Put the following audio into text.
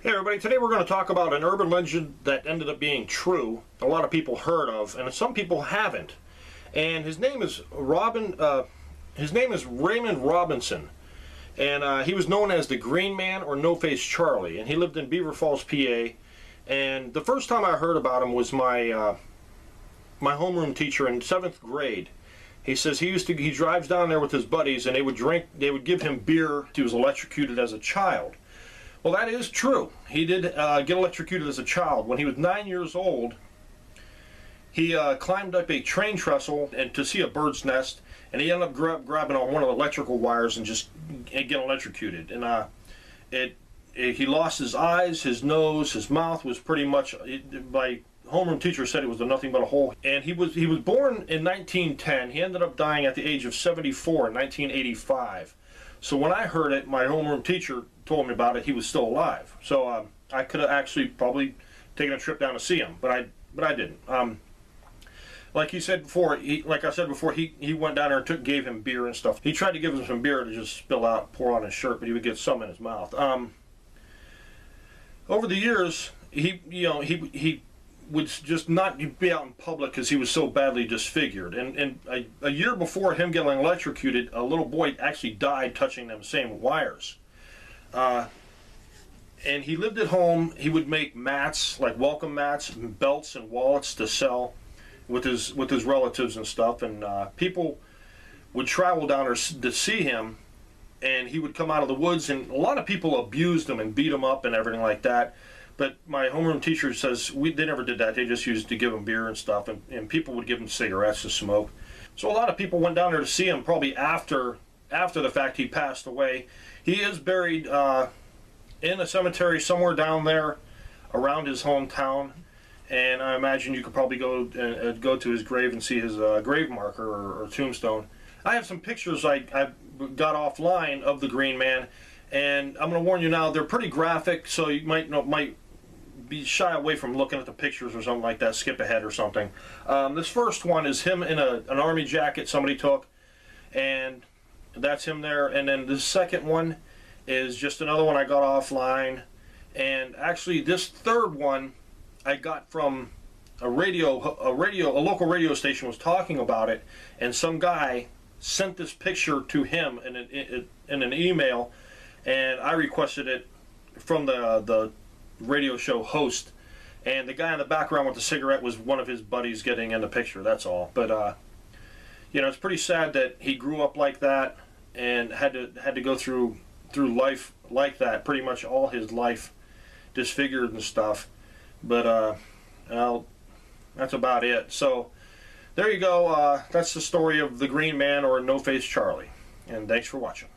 Hey everybody, today we're going to talk about an urban legend that ended up being true. A lot of people heard of, and some people haven't. And his name is Raymond Robinson. And he was known as the Green Man or No-Face Charlie. And he lived in Beaver Falls, PA. And the first time I heard about him was my homeroom teacher in 7th grade. He says he drives down there with his buddies and they would give him beer. He was electrocuted as a child. Well, that is true. He did get electrocuted as a child. When he was 9 years old, he climbed up a train trestle and to see a bird's nest, and he ended up grabbing on one of the electrical wires and just getting electrocuted. And he lost his eyes, his nose, his mouth was pretty much. My homeroom teacher said it was nothing but a hole. And he was born in 1910. He ended up dying at the age of 74 in 1985. So when I heard it, my homeroom teacher told me about it. He was still alive. So I could have actually probably taken a trip down to see him, but I didn't. Like I said before, he went down there and gave him beer and stuff. He tried to give him some beer to just spill out, pour on his shirt, but he would get some in his mouth. Over the years, he would just not be out in public because he was so badly disfigured. And a year before him getting electrocuted, a little boy actually died touching them same wires. And he lived at home. He would make mats, like welcome mats, and belts and wallets to sell with his relatives and stuff. And people would travel down there to see him, and he would come out of the woods, and a lot of people abused him and beat him up and everything like that. But my homeroom teacher says they never did that. They just used to give him beer and stuff, and people would give him cigarettes to smoke. So a lot of people went down there to see him probably after the fact he passed away. He is buried in a cemetery somewhere down there around his hometown, and I imagine you could probably go to his grave and see his grave marker or tombstone. I have some pictures I got offline of the Green Man, and I'm going to warn you now, they're pretty graphic, so you might be shy away from looking at the pictures or something like that, skip ahead or something. This first one is him in an army jacket somebody took, and that's him there. And then the second one is just another one I got offline. And actually this third one I got from a local radio station was talking about it, and some guy sent this picture to him in an email, and I requested it from the radio show host, and the guy in the background with the cigarette was one of his buddies getting in the picture. That's all. But it's pretty sad that he grew up like that and had to go through life like that, pretty much all his life, disfigured and stuff. But that's about it. So there you go. That's the story of the Green Man or No-Face Charlie. And thanks for watching.